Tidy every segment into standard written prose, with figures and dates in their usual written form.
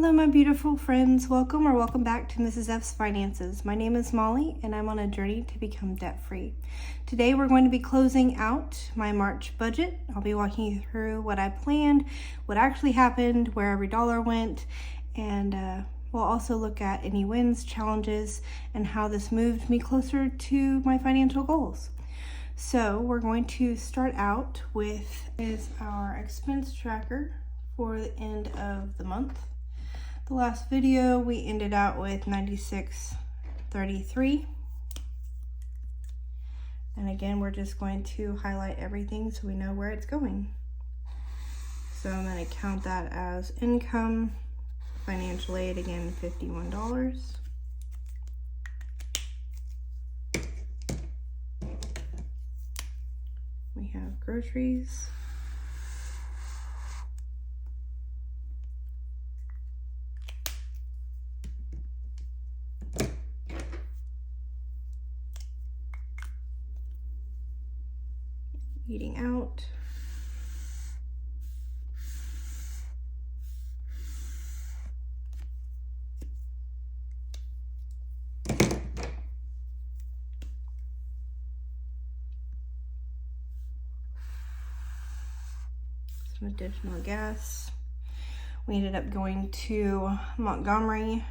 Hello, my beautiful friends. Welcome back to Mrs. F's Finances. My name is Molly, and I'm on a journey to become debt-free. Today, we're going to be closing out my March budget. I'll be walking you through what I planned, what actually happened, where every dollar went, and we'll also look at any wins, challenges, and how this moved me closer to my financial goals. So, we're going to start out with our expense tracker for the end of the month. The last video we ended out with $96.33, and again we're just going to highlight everything so we know where it's going. So I'm going to count that as income. Financial aid, again, $51. We have groceries, eating out, some additional gas. We ended up going to Montgomery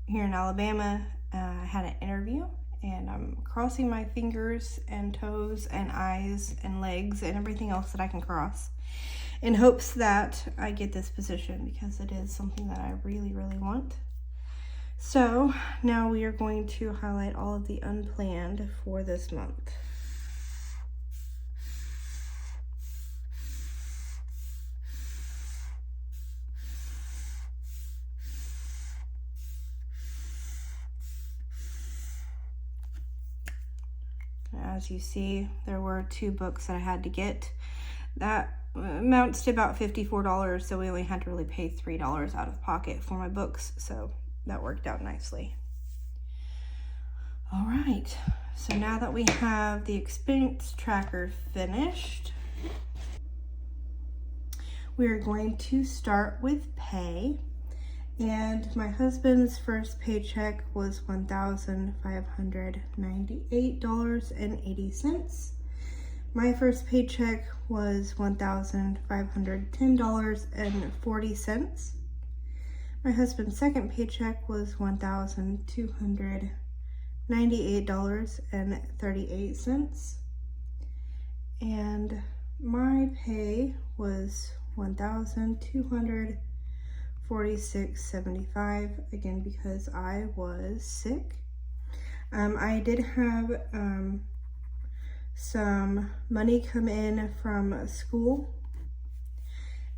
here in Alabama. I had an interview, and I'm crossing my fingers and toes and eyes and legs and everything else that I can cross in hopes that I get this position, because it is something that I really, really want. So now we are going to highlight all of the unplanned for this month. As you see, there were 2 books that I had to get. That amounts to about $54, so we only had to really pay $3 out of pocket for my books, so that worked out nicely. All right, so now that we have the expense tracker finished, we are going to start with pay. And my husband's first paycheck was $1,598.80. My first paycheck was $1,510.40. My husband's second paycheck was $1,298.38. And my pay was $1,246.75, again because I was sick. I did have some money come in from school,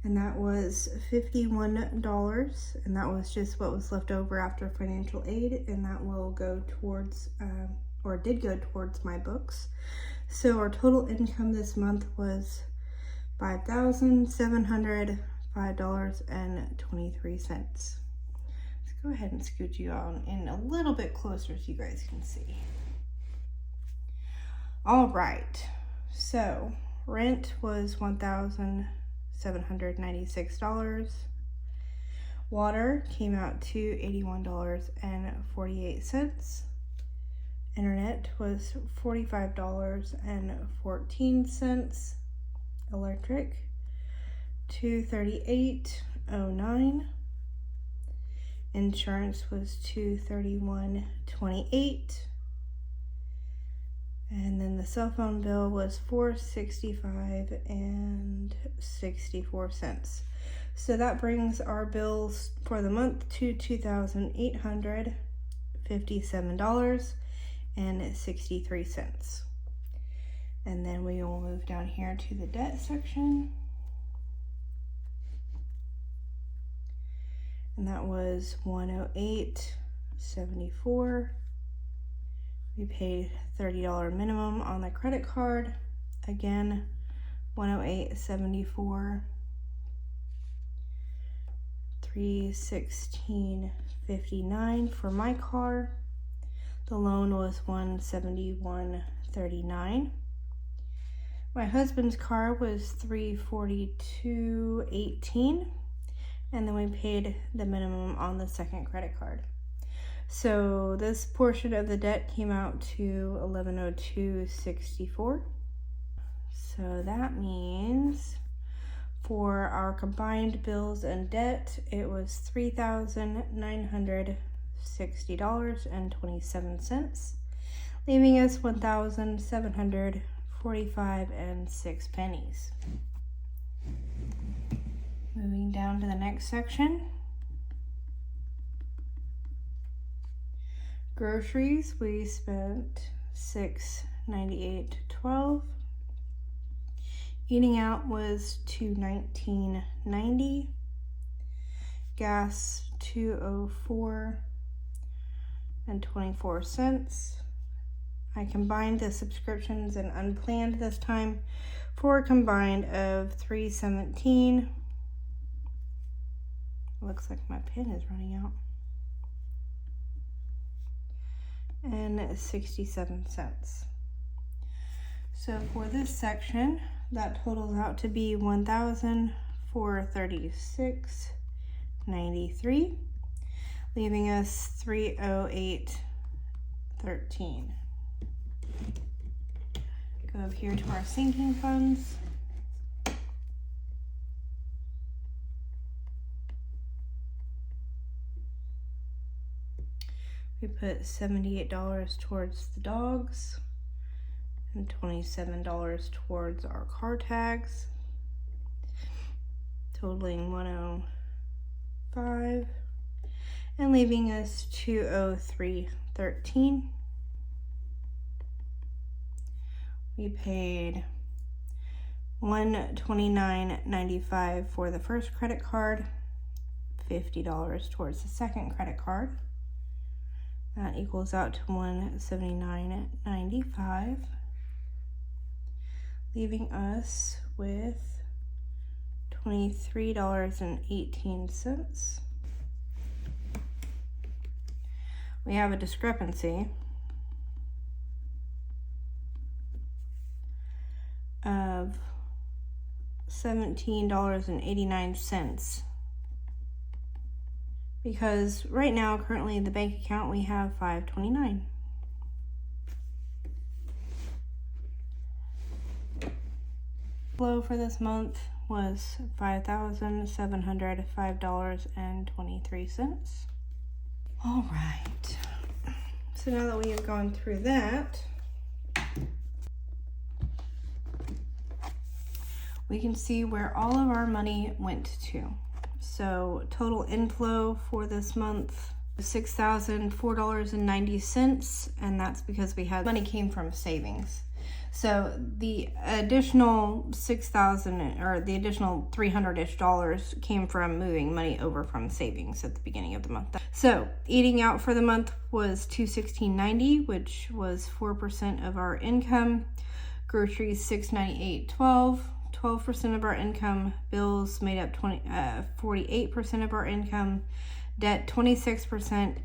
and that was $51, and that was just what was left over after financial aid, and that will go towards or did go towards my books. So our total income this month was $5,705.23. Let's go ahead and scoot you on in a little bit closer so you guys can see. All right, so rent was $1,796. Water came out to $81.48. Internet was $45.14. Electric, $238.09. Insurance was $231.28. And then the cell phone bill was $465.64. So that brings our bills for the month to $2,857.63. And then we will move down here to the debt section. And that was $108.74. We paid $30 minimum on the credit card. Again, $108.74. $316.59 for my car. The loan was $171.39. My husband's car was $342.18, and then we paid the minimum on the second credit card. So this portion of the debt came out to $1102.64. So that means for our combined bills and debt, it was $3,960.27, leaving us $1,745.06. Moving down to the next section. Groceries, we spent $698.12. Eating out was $219.90. Gas $204.24. I combined the subscriptions and unplanned this time for a combined of $317. Looks like my pen is running out. And 67 cents. So for this section, that totals out to be $1,436.93, leaving us $308.13. Go up here to our sinking funds. We put $78 towards the dogs and $27 towards our car tags, totaling $105 and leaving us $203.13. We paid $129.95 for the first credit card, $50 towards the second credit card. That equals out to $179.95, leaving us with $23.18. We have a discrepancy of $17.89. Because right now, currently in the bank account, we have $529. Flow for this month was $5,705.23. All right. So now that we have gone through that, we can see where all of our money went to. So total inflow for this month, $6,004.90, and that's because we had money came from savings. So the additional $6,000 or the additional $300-ish came from moving money over from savings at the beginning of the month. So eating out for the month was $216.90, which was 4% of our income. Groceries $698.12. 12% of our income. Bills made up 48% of our income. Debt 26%.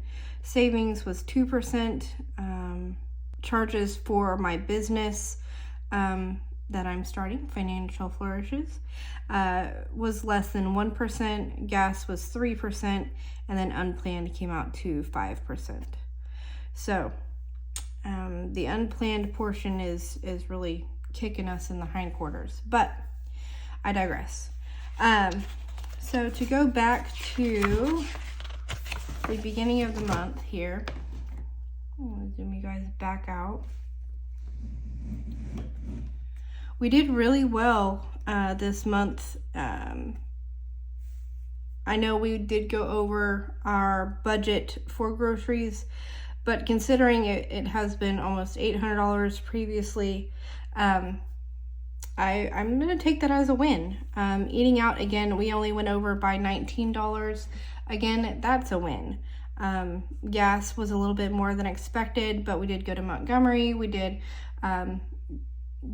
Savings was 2%. Charges for my business that I'm starting, Financial Flourishes, was less than 1%. Gas was 3%, and then unplanned came out to 5%. So the unplanned portion is really kicking us in the hindquarters, but I digress. So to go back to the beginning of the month here, I'm gonna zoom you guys back out. We did really well this month. I know we did go over our budget for groceries, but considering it has been almost $800 previously, I'm going to take that as a win. Eating out, again, we only went over by $19. Again, that's a win. Gas was a little bit more than expected, but we did go to Montgomery. We did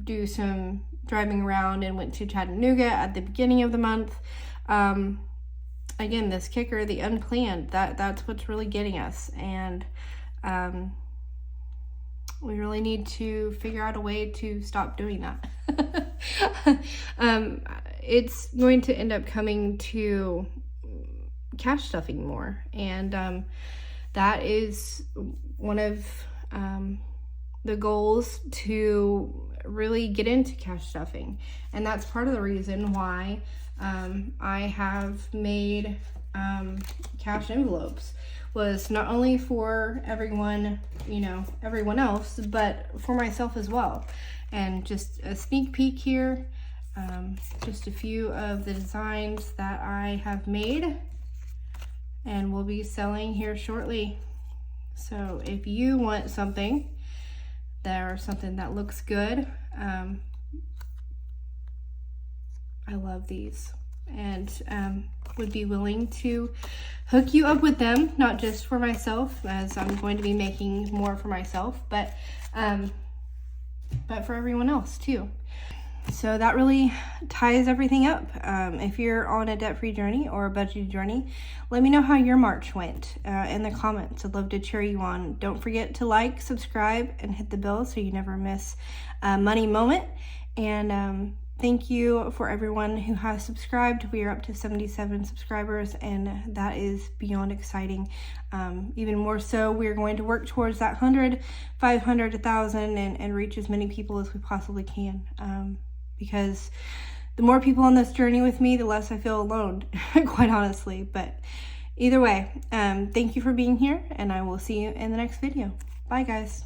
do some driving around and went to Chattanooga at the beginning of the month. Again, this kicker, the unplanned, that's what's really getting us. And we really need to figure out a way to stop doing that. It's going to end up coming to cash stuffing more. And that is one of the goals, to really get into cash stuffing. And that's part of the reason why I have made cash envelopes, was not only for everyone, everyone else, but for myself as well. And just a sneak peek here, just a few of the designs that I have made and will be selling here shortly. So if you want something that looks good, I love these, and would be willing to hook you up with them, not just for myself, as I'm going to be making more for myself, but for everyone else too. So that really ties everything up. If you're on a debt-free journey or a budgeted journey, let me know how your March went in the comments. I'd love to cheer you on. Don't forget to like, subscribe, and hit the bell so you never miss a money moment. And thank you for everyone who has subscribed. We are up to 77 subscribers, and that is beyond exciting. Even more so, we're going to work towards that 100, 500, 1,000, and reach as many people as we possibly can. Because the more people on this journey with me, the less I feel alone, quite honestly. But either way, thank you for being here, and I will see you in the next video. Bye, guys.